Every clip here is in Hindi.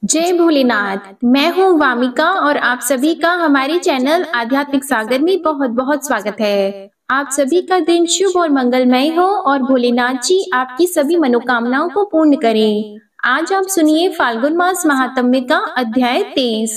जय भोलेनाथ। मैं हूँ वामिका और आप सभी का हमारे चैनल आध्यात्मिक सागर में बहुत बहुत स्वागत है। आप सभी का दिन शुभ और मंगलमय हो और भोलेनाथ जी आपकी सभी मनोकामनाओं को पूर्ण करें। आज आप सुनिए फाल्गुन मास महात्म्य का अध्याय 23।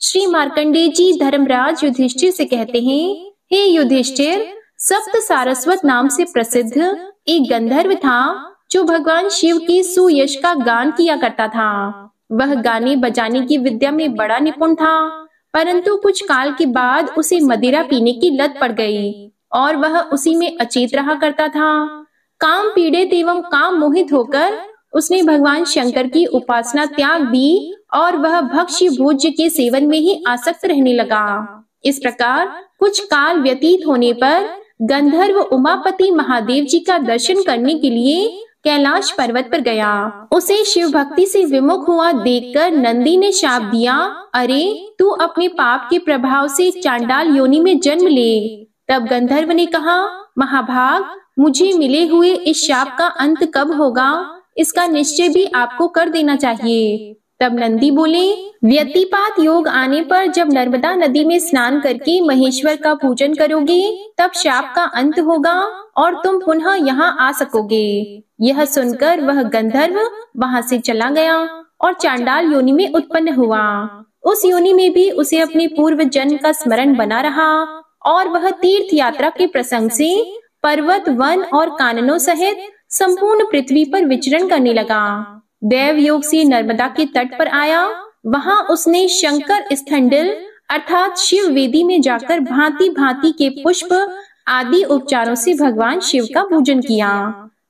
श्री मार्कंडेय जी धर्मराज युधिष्ठिर से कहते हैं, हे युधिष्ठिर, सप्त सारस्वत नाम से प्रसिद्ध एक गंधर्व था जो भगवान शिव के सुयश का गान किया करता था। वह गाने बजाने की विद्या में बड़ा निपुण था, परंतु कुछ काल के बाद उसे मदिरा पीने की लत पड़ गई और वह उसी में अचेत रहा करता था। काम पीड़ित एवं काम मोहित होकर उसने भगवान शंकर की उपासना त्याग दी और वह भक्ष्य भोज्य के सेवन में ही आसक्त रहने लगा। इस प्रकार कुछ काल व्यतीत होने पर गंधर्व उमापति महादेव जी का दर्शन करने के लिए कैलाश पर्वत पर गया। उसे शिव भक्ति से विमुख हुआ देखकर नंदी ने शाप दिया, अरे तू अपने पाप के प्रभाव से चांडाल योनि में जन्म ले। तब गंधर्व ने कहा, महाभाग, मुझे मिले हुए इस शाप का अंत कब होगा, इसका निश्चय भी आपको कर देना चाहिए। तब नंदी बोले, व्यतिपात योग आने पर जब नर्मदा नदी में स्नान करके महेश्वर का पूजन करोगे तब शाप का अंत होगा और तुम पुनः यहाँ आ सकोगे। यह सुनकर वह गंधर्व वहां से चला गया और चांडाल योनि में उत्पन्न हुआ। उस योनि में भी उसे अपने पूर्व जन्म का स्मरण बना रहा और वह तीर्थ यात्रा के प्रसंग से पर्वत, वन और काननों सहित संपूर्ण पृथ्वी पर विचरण करने लगा। देव योग से नर्मदा के तट पर आया। वहां उसने शंकर स्थंडिल अर्थात शिव वेदी में जाकर भांति भांति के पुष्प आदि उपचारों से भगवान शिव का पूजन किया।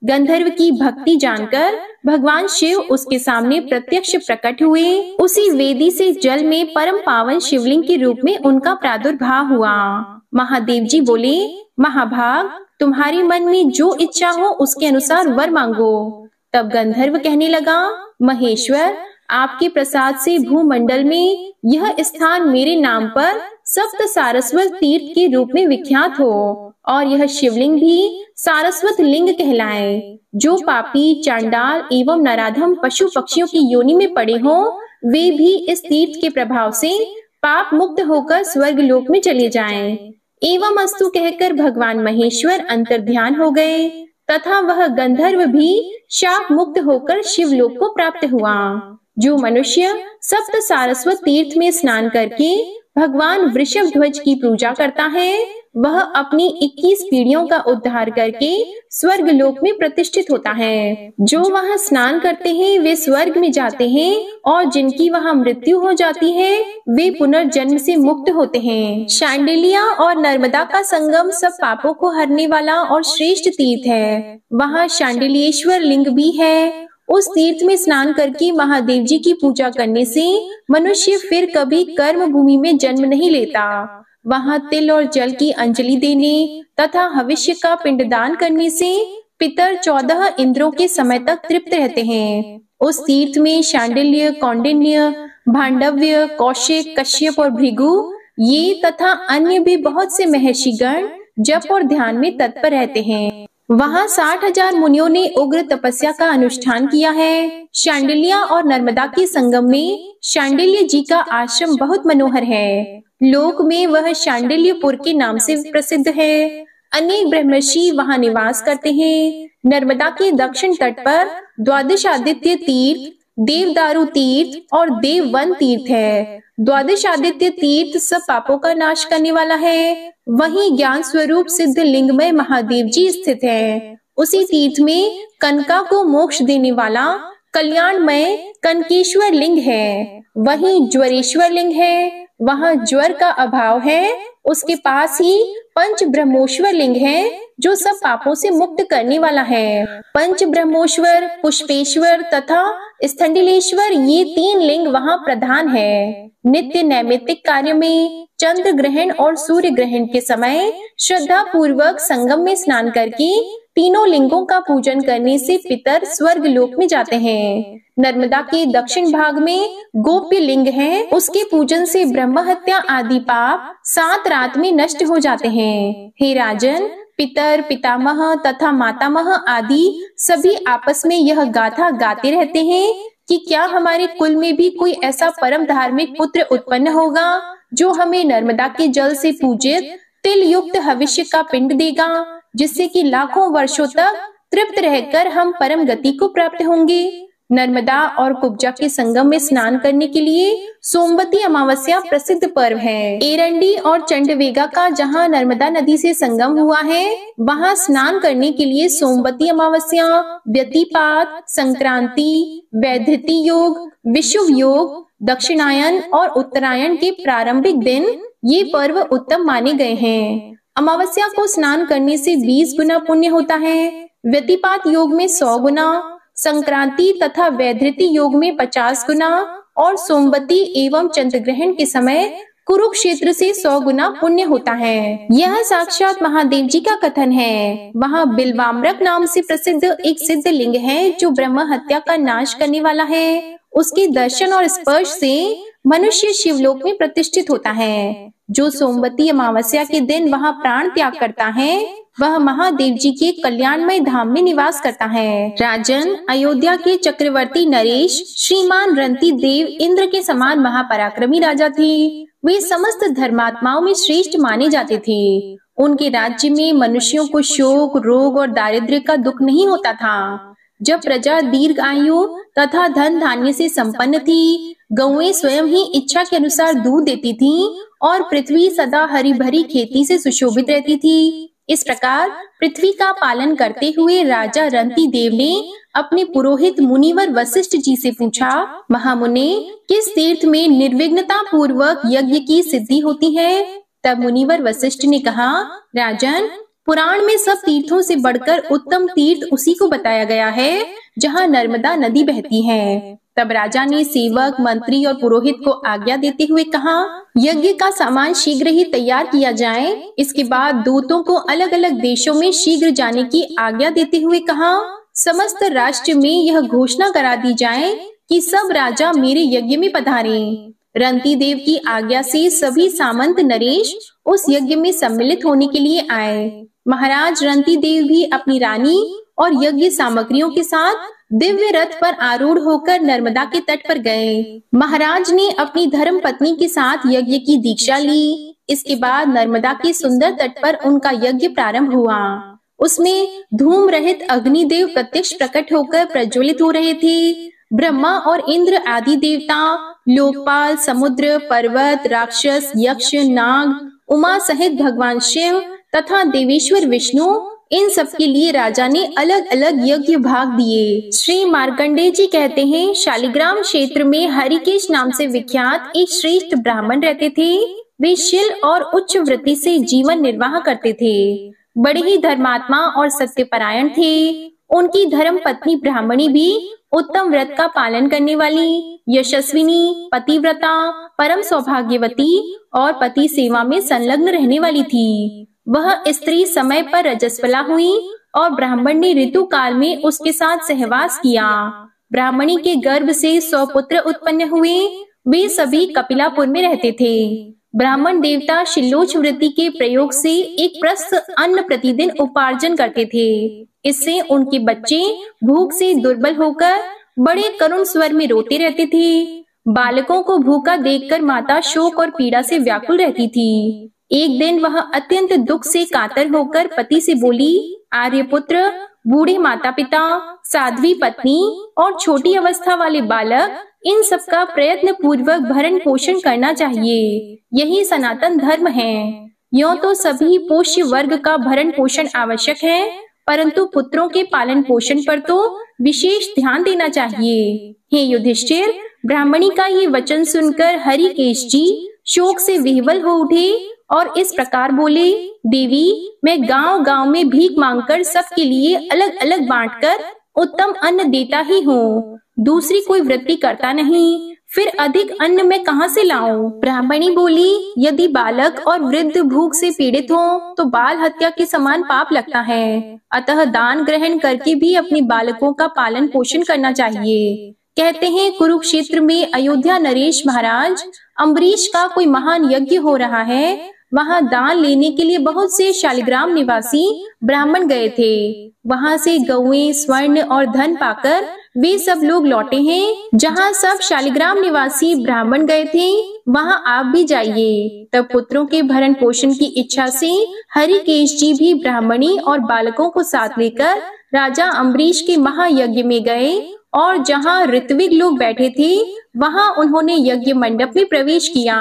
गंधर्व की भक्ति जानकर भगवान शिव उसके सामने प्रत्यक्ष प्रकट हुए। उसी वेदी से जल में परम पावन शिवलिंग के रूप में उनका प्रादुर्भाव हुआ। महादेव जी बोले, महाभाग, तुम्हारे मन में जो इच्छा हो उसके अनुसार वर मांगो। तब गंधर्व कहने लगा, महेश्वर, आपके प्रसाद से भूमंडल में यह स्थान मेरे नाम पर सप्त सारस्वत तीर्थ के रूप में विख्यात हो और यह शिवलिंग भी सारस्वत लिंग कहलाए। जो पापी, चांडाल एवं नराधम पशु पक्षियों की योनि में पड़े हो वे भी इस तीर्थ के प्रभाव से पाप मुक्त होकर स्वर्ग लोक में चले जाएं। एवं अस्तु कहकर भगवान महेश्वर अंतर्ध्यान हो गए तथा वह गंधर्व भी शाप मुक्त होकर शिवलोक को प्राप्त हुआ। जो मनुष्य सप्त सारस्वत तीर्थ में स्नान करके भगवान वृषभ ध्वज की पूजा करता है वह अपनी 21 पीढ़ियों का उद्धार करके स्वर्ग लोक में प्रतिष्ठित होता है। जो वहां स्नान करते हैं वे स्वर्ग में जाते हैं और जिनकी वहां मृत्यु हो जाती है वे पुनर्जन्म से मुक्त होते हैं। शांडिलिया और नर्मदा का संगम सब पापों को हरने वाला और श्रेष्ठ तीर्थ है। वहां शांडिलियेश्वर लिंग भी है। उस तीर्थ में स्नान करके महादेव जी की पूजा करने से मनुष्य फिर कभी कर्म भूमि में जन्म नहीं लेता। वहां तिल और जल की अंजलि देने तथा भविष्य का पिंडदान करने से पितर 14 इंद्रों के समय तक तृप्त रहते हैं। उस तीर्थ में शांडिल्य, कौंडिन्य, भांडव्य, कौशिक, कश्यप और भृगु ये तथा अन्य भी बहुत से महर्षिगण जप और ध्यान में तत्पर रहते हैं। वहां 60,000 मुनियों ने उग्र तपस्या का अनुष्ठान किया है। शांडिल्या और नर्मदा के संगम में शांडिल्य जी का आश्रम बहुत मनोहर है। लोक में वह शांडिल्यपुर के नाम से प्रसिद्ध है। अनेक ब्रह्मर्षि वहां निवास करते हैं। नर्मदा के दक्षिण तट पर द्वादशादित्य तीर्थ, देवदारू तीर्थ और देववन तीर्थ है। द्वादशादित्य तीर्थ सब पापों का नाश करने वाला है। वहीं ज्ञान स्वरूप सिद्ध लिंगमय महादेव जी स्थित है। उसी तीर्थ में कनका को मोक्ष देने वाला कल्याणमय कनकेश्वर लिंग है। वहीं ज्वरेश्वर लिंग है। वहां ज्वर का अभाव है। उसके पास ही पंच ब्रह्मोश्वर लिंग है जो सब पापों से मुक्त करने वाला है। पंच ब्रह्मोश्वर, पुष्पेश्वर तथा स्थंडिलेश्वर ये 3 लिंग वहां प्रधान है। नित्य नैमित्तिक कार्य में चंद्र ग्रहण और सूर्य ग्रहण के समय श्रद्धा पूर्वक संगम में स्नान करके तीनों लिंगों का पूजन करने से पितर स्वर्ग लोक में जाते हैं। नर्मदा के दक्षिण भाग में गोप्य लिंग है। उसके पूजन से ब्रह्म हत्या आदि पाप 7 रात में नष्ट हो जाते हैं। हे राजन, पितर, पितामह तथा मातामह आदि सभी आपस में यह गाथा गाते रहते हैं कि क्या हमारे कुल में भी कोई ऐसा परम धार्मिक पुत्र उत्पन्न होगा जो हमें नर्मदा के जल से पूजित तिल युक्त भविष्य का पिंड देगा, जिससे कि लाखों वर्षों तक तृप्त रहकर हम परम गति को प्राप्त होंगे। नर्मदा और कुब्जा के संगम में स्नान करने के लिए सोमवती अमावस्या प्रसिद्ध पर्व है। एरंडी और चंडवेगा का जहां नर्मदा नदी से संगम हुआ है, वहां स्नान करने के लिए सोमवती अमावस्या, व्यतिपात, संक्रांति, वैधृति योग, विषुव योग, दक्षिणायन और उत्तरायण के प्रारंभिक दिन ये पर्व उत्तम माने गए हैं। अमावस्या को स्नान करने से 20 गुना पुण्य होता है, व्यतिपात योग में 100 गुना, संक्रांति तथा वैधृति योग में 50 गुना और सोमवती एवं चंद्र ग्रहण के समय कुरुक्षेत्र से 100 गुना पुण्य होता है। यह साक्षात महादेव जी का कथन है। वहाँ बिल्वाम्रक नाम से प्रसिद्ध एक सिद्ध लिंग है जो ब्रह्म हत्या का नाश करने वाला है। उसके दर्शन और स्पर्श से मनुष्य शिवलोक में प्रतिष्ठित होता है। जो सोमवती अमावस्या के दिन वहाँ प्राण त्याग करता है, वह महादेव जी के कल्याणमय धाम में निवास करता है। राजन, अयोध्या के चक्रवर्ती नरेश श्रीमान रंती देव इंद्र के समान महापराक्रमी राजा थे। वे समस्त धर्मात्माओं में श्रेष्ठ माने जाते थे। उनके राज्य में मनुष्यों को शोक, रोग और दारिद्र्य का दुख नहीं होता था। जब प्रजा दीर्घ आयु तथा धन धान्य से संपन्न थी, गौएं स्वयं ही इच्छा के अनुसार दूध देती थीं और पृथ्वी सदा हरी भरी खेती से सुशोभित रहती थी। इस प्रकार पृथ्वी का पालन करते हुए राजा रंती देव ने अपने पुरोहित मुनिवर वशिष्ठ जी से पूछा, महामुने, किस तीर्थ में निर्विघ्नता पूर्वक यज्ञ की सिद्धि होती है? तब मुनिवर वशिष्ठ ने कहा, राजन, पुराण में सब तीर्थों से बढ़कर उत्तम तीर्थ उसी को बताया गया है जहाँ नर्मदा नदी बहती है। तब राजा ने सेवक, मंत्री और पुरोहित को आज्ञा देते हुए कहा, यज्ञ का सामान शीघ्र ही तैयार किया जाए। इसके बाद दूतों को अलग अलग देशों में शीघ्र जाने की आज्ञा देते हुए कहा, समस्त राष्ट्र में यह घोषणा करा दी जाए कि सब राजा मेरे यज्ञ में पधारें। रंती देव की आज्ञा से सभी सामंत नरेश उस यज्ञ में सम्मिलित होने के लिए आए। महाराज रंती देव भी अपनी रानी और यज्ञ सामग्रियों के साथ दिव्य रथ पर आरूढ़ होकर नर्मदा के तट पर गए। महाराज ने अपनी धर्म पत्नी के साथ यज्ञ की दीक्षा ली। इसके बाद नर्मदा के सुंदर तट पर उनका यज्ञ प्रारंभ हुआ। उसमें धूम रहित अग्निदेव प्रत्यक्ष प्रकट होकर प्रज्वलित हो रहे थे। ब्रह्मा और इंद्र आदि देवता, लोकपाल, समुद्र, पर्वत, राक्षस, यक्ष, नाग, उमा सहित भगवान शिव तथा देवेश्वर विष्णु, इन सब के लिए राजा ने अलग अलग यज्ञ भाग दिए। श्री मार्कंडेय जी कहते हैं, शालिग्राम क्षेत्र में हरिकेश नाम से विख्यात एक श्रेष्ठ ब्राह्मण रहते थे। वे शील और उच्च वृत्ति से जीवन निर्वाह करते थे। बड़े ही धर्मात्मा और सत्यपरायण थे। उनकी धर्म पत्नी ब्राह्मणी भी उत्तम व्रत का पालन करने वाली, यशस्विनी, पतिव्रता, परम सौभाग्यवती और पति सेवा में संलग्न रहने वाली थी। वह स्त्री समय पर रजस्वला हुई और ब्राह्मण ने ऋतु काल में उसके साथ सहवास किया। ब्राह्मणी के गर्भ से 100 पुत्र उत्पन्न हुए। वे सभी कपिलापुर में रहते थे। ब्राह्मण देवता शिलोच वृत्ति के प्रयोग से एक प्रस्थ अन्न प्रतिदिन उपार्जन करते थे। इससे उनके बच्चे भूख से दुर्बल होकर बड़े करुण स्वर में रोते रहते थे। बालकों को भूखा देखकर माता शोक और पीड़ा से व्याकुल रहती थी। एक दिन वह अत्यंत दुख से कातर होकर पति से बोली, आर्यपुत्र, बूढ़े माता पिता, साध्वी पत्नी और छोटी अवस्था वाले बालक, इन सब का प्रयत्न पूर्वक भरण पोषण करना चाहिए। यही सनातन धर्म है। यूं तो सभी पोष्य वर्ग का भरण पोषण आवश्यक है, परंतु पुत्रों के पालन पोषण पर तो विशेष ध्यान देना चाहिए। हे युधिष्ठिर, ब्राह्मणी का ये वचन सुनकर हरिकेश जी शोक से विह्वल हो उठे और इस प्रकार बोले, देवी, मैं गांव गांव में भीख मांगकर सबके लिए अलग अलग बांटकर उत्तम अन्न देता ही हूँ। दूसरी कोई वृत्ति करता नहीं। फिर अधिक अन्न मैं कहाँ से लाऊं? ब्राह्मणी बोली, यदि बालक और वृद्ध भूख से पीड़ित हो तो बाल हत्या के समान पाप लगता है। अतः दान ग्रहण करके भी अपने बालकों का पालन पोषण करना चाहिए। कहते हैं, कुरुक्षेत्र में अयोध्या नरेश महाराज अम्बरीश का कोई महान यज्ञ हो रहा है। वहां दान लेने के लिए बहुत से शालिग्राम निवासी ब्राह्मण गए थे। वहां से गौएं, स्वर्ण और धन पाकर वे सब लोग लौटे हैं। जहां सब शालिग्राम निवासी ब्राह्मण गए थे वहां आप भी जाइए। तब पुत्रों के भरण पोषण की इच्छा से हरिकेश जी भी ब्राह्मणी और बालकों को साथ लेकर राजा अम्बरीश के महायज्ञ में गए और जहां ऋत्विक लोग बैठे थे वहां उन्होंने यज्ञ मंडप में प्रवेश किया।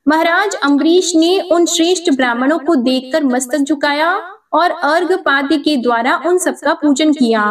महाराज अम्बरीश ने उन श्रेष्ठ ब्राह्मणों को देखकर मस्तक झुकाया और अर्घपाद्य के द्वारा उन सबका पूजन किया।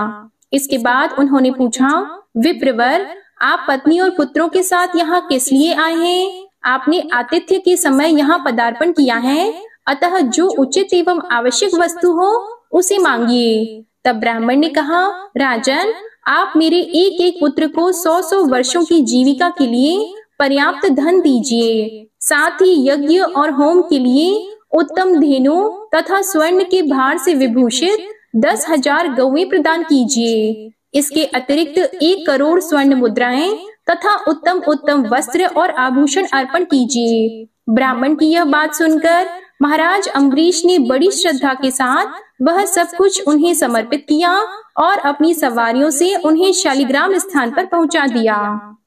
इसके बाद उन्होंने पूछा, विप्रवर, आप पत्नी और पुत्रों के साथ यहाँ किस लिए आए हैं? आपने आतिथ्य के समय यहाँ पदार्पण किया है, अतः जो उचित एवं आवश्यक वस्तु हो उसे मांगिए। तब ब्राह्मण ने कहा, राजन, आप मेरे एक एक पुत्र को 100-100 वर्षों की जीविका के लिए पर्याप्त धन दीजिए। साथ ही यज्ञ और होम के लिए उत्तम धेनु तथा स्वर्ण के भार से विभूषित 10,000 गौएं प्रदान कीजिए। इसके अतिरिक्त 1 करोड़ स्वर्ण मुद्राएं तथा उत्तम उत्तम वस्त्र और आभूषण अर्पण कीजिए। ब्राह्मण की यह बात सुनकर महाराज अम्बरीश ने बड़ी श्रद्धा के साथ वह सब कुछ उन्हें समर्पित किया और अपनी सवारियों से उन्हें शालिग्राम स्थान पर पहुंचा दिया।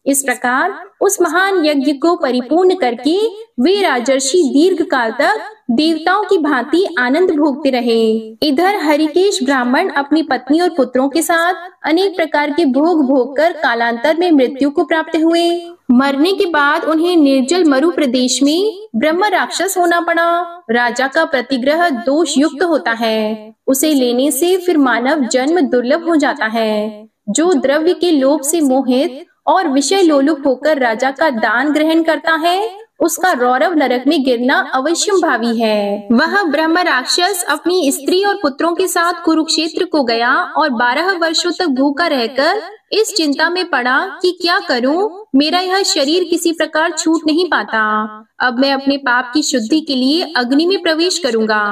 इस प्रकार उस महान यज्ञ को परिपूर्ण करके वे राजर्षि दीर्घ काल तक देवताओं की भांति आनंद भोगते रहे। इधर हरिकेश ब्राह्मण अपनी पत्नी और पुत्रों के साथ अनेक प्रकार के भोग भोग कर कालांतर में मृत्यु को प्राप्त हुए। मरने के बाद उन्हें निर्जल मरु प्रदेश में ब्रह्म राक्षस होना पड़ा। राजा का प्रतिग्रह दोष युक्त होता है, उसे लेने से फिर मानव जन्म दुर्लभ हो जाता है। जो द्रव्य के लोभ से मोहित और विषय लोलुप होकर राजा का दान ग्रहण करता है उसका रौरव नरक में गिरना अवश्यम भावी है। वह ब्रह्म राक्षस अपनी स्त्री और पुत्रों के साथ कुरुक्षेत्र को गया और 12 वर्षों तक भूखा रहकर इस चिंता में पड़ा कि क्या करूं, मेरा यह शरीर किसी प्रकार छूट नहीं पाता। अब मैं अपने पाप की शुद्धि के लिए अग्नि में प्रवेश करूंगा।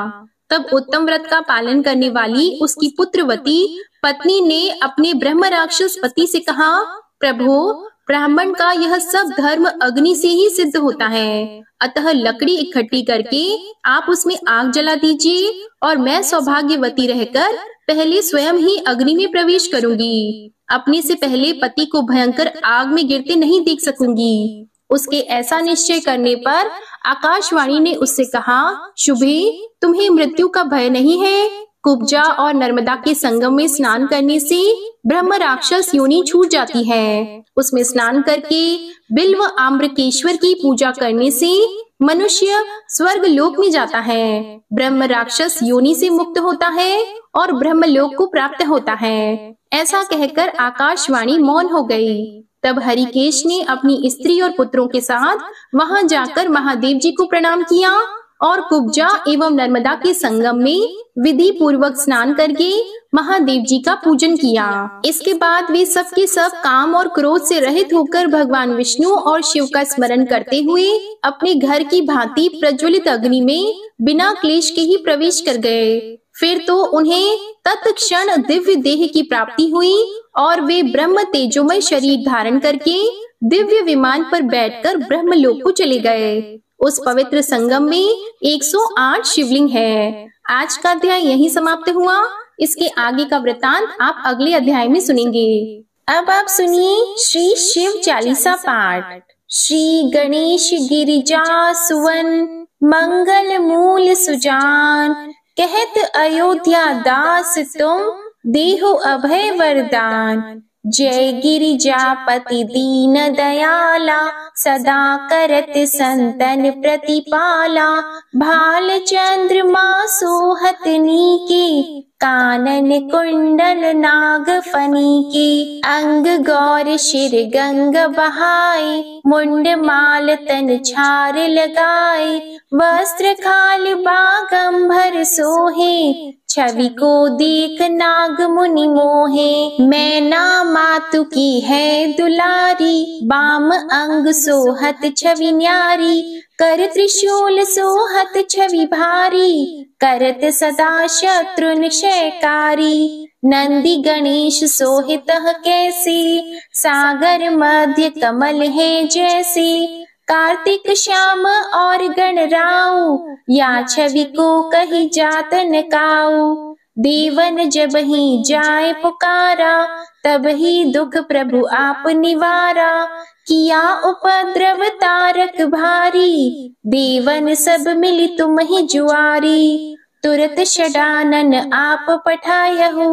तब उत्तम व्रत का पालन करने वाली उसकी पुत्रवती पत्नी ने अपने ब्रह्म राक्षस पति से कहा, प्रभु, ब्राह्मण का यह सब धर्म अग्नि से ही सिद्ध होता है, अतः लकड़ी इकट्ठी करके आप उसमें आग जला दीजिए और मैं सौभाग्यवती रहकर पहले स्वयं ही अग्नि में प्रवेश करूंगी। अपने से पहले पति को भयंकर आग में गिरते नहीं देख सकूंगी। उसके ऐसा निश्चय करने पर आकाशवाणी ने उससे कहा, शुभे, तुम्हें मृत्यु का भय नहीं है। कुब्जा और नर्मदा के संगम में स्नान करने से ब्रह्म राक्षस योनि छूट जाती है। उसमें स्नान करके बिल्व आम्रकेश्वर की पूजा करने से मनुष्य स्वर्ग लोक में जाता है, ब्रह्म राक्षस योनि से मुक्त होता है और ब्रह्म लोक को प्राप्त होता है। ऐसा कहकर आकाशवाणी मौन हो गई। तब हरिकेश ने अपनी स्त्री और पुत्रों के साथ वहां जाकर महादेव जी को प्रणाम किया और कुब्जा एवं नर्मदा के संगम में विधि पूर्वक स्नान करके महादेव जी का पूजन किया। इसके बाद वे सब के सब काम और क्रोध से रहित होकर भगवान विष्णु और शिव का स्मरण करते हुए अपने घर की भांति प्रज्वलित अग्नि में बिना क्लेश के ही प्रवेश कर गए। फिर तो उन्हें तत्क्षण दिव्य देह की प्राप्ति हुई और वे ब्रह्म तेजोमय शरीर धारण करके दिव्य विमान पर बैठकर ब्रह्मलोक को चले गए। उस पवित्र संगम में 108 शिवलिंग है। आज का अध्याय यहीं समाप्त हुआ। इसके आगे का वृतांत आप अगले अध्याय में सुनेंगे। अब आप सुनिए श्री शिव चालीसा पाठ। श्री गणेश गिरिजा सुवन मंगल मूल सुजान, कहत अयोध्या दास तुम देहो अभय वरदान। जय गिरिजापति दीन दयाला, सदा करत संतन प्रतिपाला। भाल चंद्रमा सोहत नीके, कानन कुंडल नाग फनी के। अंग गौर शिर गंग बहाए, मुंड माल तन छार लगाए। वस्त्र खाल बागंबर सोहे, छवि को देख नाग मुनि मोहे। मैना मातु की है दुलारी, बाम अंग सोहत छवि न्यारी। कर त्रिशूल सोहत छवि भारी, करत सदा शत्रु निशयकारी। नंदी गणेश सोहित कैसे, सागर मध्य कमल है जैसे। कार्तिक श्याम और गणराऊ, या छवि को कही जात न काऊ। देवन जब ही जाए पुकारा, तब ही दुख प्रभु आप निवारा। किया उपद्रव तारक भारी, देवन सब मिली तुम ही जुआरी। तुरत षडानन आप पठायहु,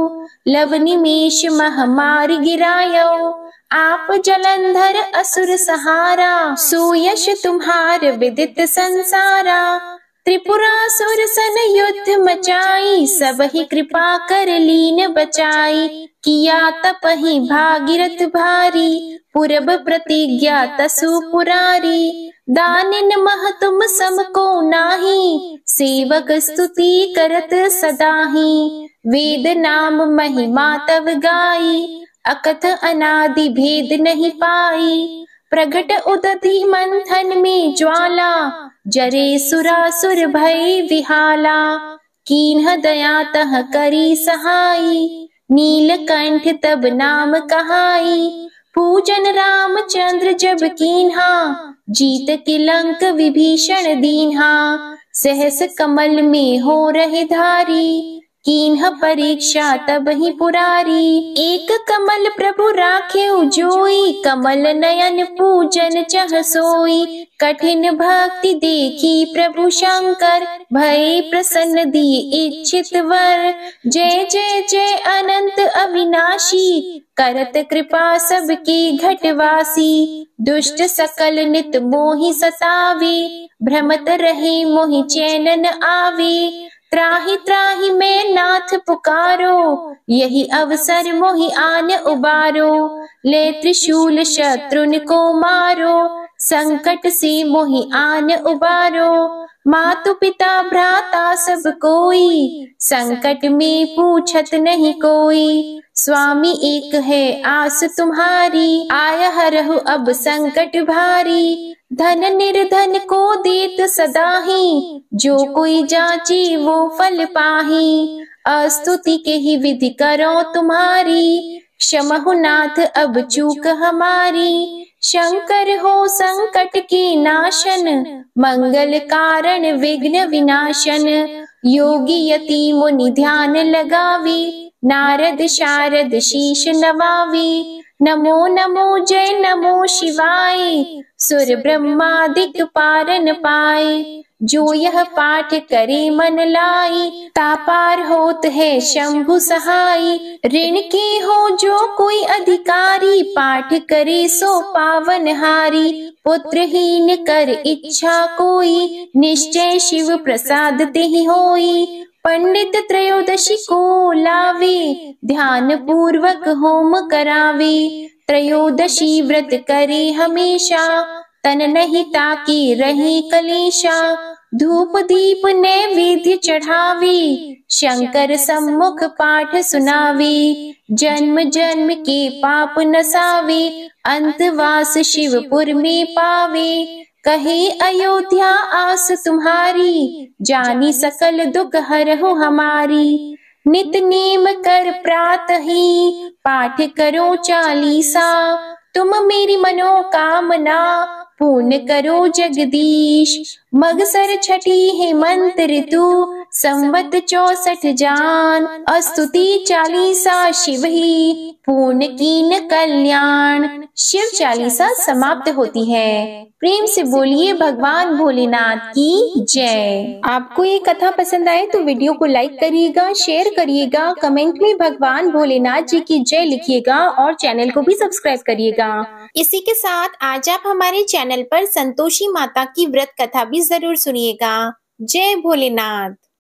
लव निमेष महामारी गिरायहु। आप जलंधर असुर सहारा, सुयश तुम्हार विदित संसारा। त्रिपुरासुर सन युद्ध मचाई, सब ही कृपा कर लीन बचाई। किया तपहि भागीरथ भारी, पूरब प्रतिज्ञा तसु पुरारी। दानिन मह तुम सम को नाही, सेवक स्तुति करत सदाही। वेद नाम महिमा तव गाई, अकथ अनादि भेद नहीं पाई। प्रगट उदधि मंथन में ज्वाला, जरे सुरासुर भय विहाला। कीन्ह दया तह करी सहाई, नीलकंठ तब नाम कहाई। पूजन रामचंद्र जब कीन्हा, जीत के लंक विभीषण दीन्हा। सहस कमल में हो रहे धारी, कीन्ह परीक्षा तब ही पुरारी। एक कमल प्रभु राखे जोई, कमल नयन पूजन चह सोई। कठिन भक्ति देखी प्रभु शंकर, भय प्रसन्न दिए इच्छित वर। जय जय जय अनंत अविनाशी, करत कृपा सबके घटवासी। दुष्ट सकल नित मोहि सतावे, भ्रमत रहे मोहि चैन न आवे। त्राहि त्राहि मैं नाथ पुकारो, यही अवसर मोहि आन उबारो। ले त्रिशूल शत्रुन को मारो, संकट से मोहि आन उबारो। मातु पिता भ्राता सब कोई, संकट में पूछत नहीं कोई। स्वामी एक है आस तुम्हारी, आया हरहु अब संकट भारी। धन निर्धन को देत सदाही, जो कोई जाचे वो फल पाही। अस्तुति के ही विधि करो तुम्हारी, क्षमहु नाथ अब चूक हमारी। शंकर हो संकट के नाशन, मंगल कारण विघ्न विनाशन। योगी यति मुनि ध्यान लगावे, नारद शारद शीश नवावे। नमो नमो जय नमो शिवाय, सुर ब्रह्मादिक पारन पाए। जो यह पाठ करे मन लाई, तापार होत है शंभु सहाय। ऋण के हो जो कोई अधिकारी, पाठ करे सो पावन हारी। पुत्रहीन कर इच्छा कोई, निश्चय शिव प्रसाद तेहि होई। पंडित त्रयोदशी को लावे, ध्यान पूर्वक होम करावे। त्रयोदशी व्रत करे हमेशा, तन नहीं ताकि रही कलेशा। धूप दीप नैवेद्य चढ़ावे, शंकर सम्मुख पाठ सुनावे। जन्म जन्म के पाप नसावे, अंतवास शिवपुर में पावे। कहे अयोध्या आस तुम्हारी, जानी सकल दुख हरहु हमारी। नित नेम कर प्रातः ही, पाठ करो चालीसा। तुम मेरी मनोकामना, पूर्ण करो जगदीश। मगसर छठी हेमंत ऋतु, संवत 64 जान। स्तुति चालीसा शिव ही, पूर्ण कीन कल्याण। शिव चालीसा समाप्त होती है। प्रेम से बोलिए भगवान भोलेनाथ की जय। आपको ये कथा पसंद आए तो वीडियो को लाइक करिएगा, शेयर करिएगा, कमेंट में भगवान भोलेनाथ जी की जय लिखिएगा और चैनल को भी सब्सक्राइब करिएगा। इसी के साथ आज आप हमारे चैनल पर संतोषी माता की व्रत कथा भी जरूर सुनिएगा। जय भोलेनाथ।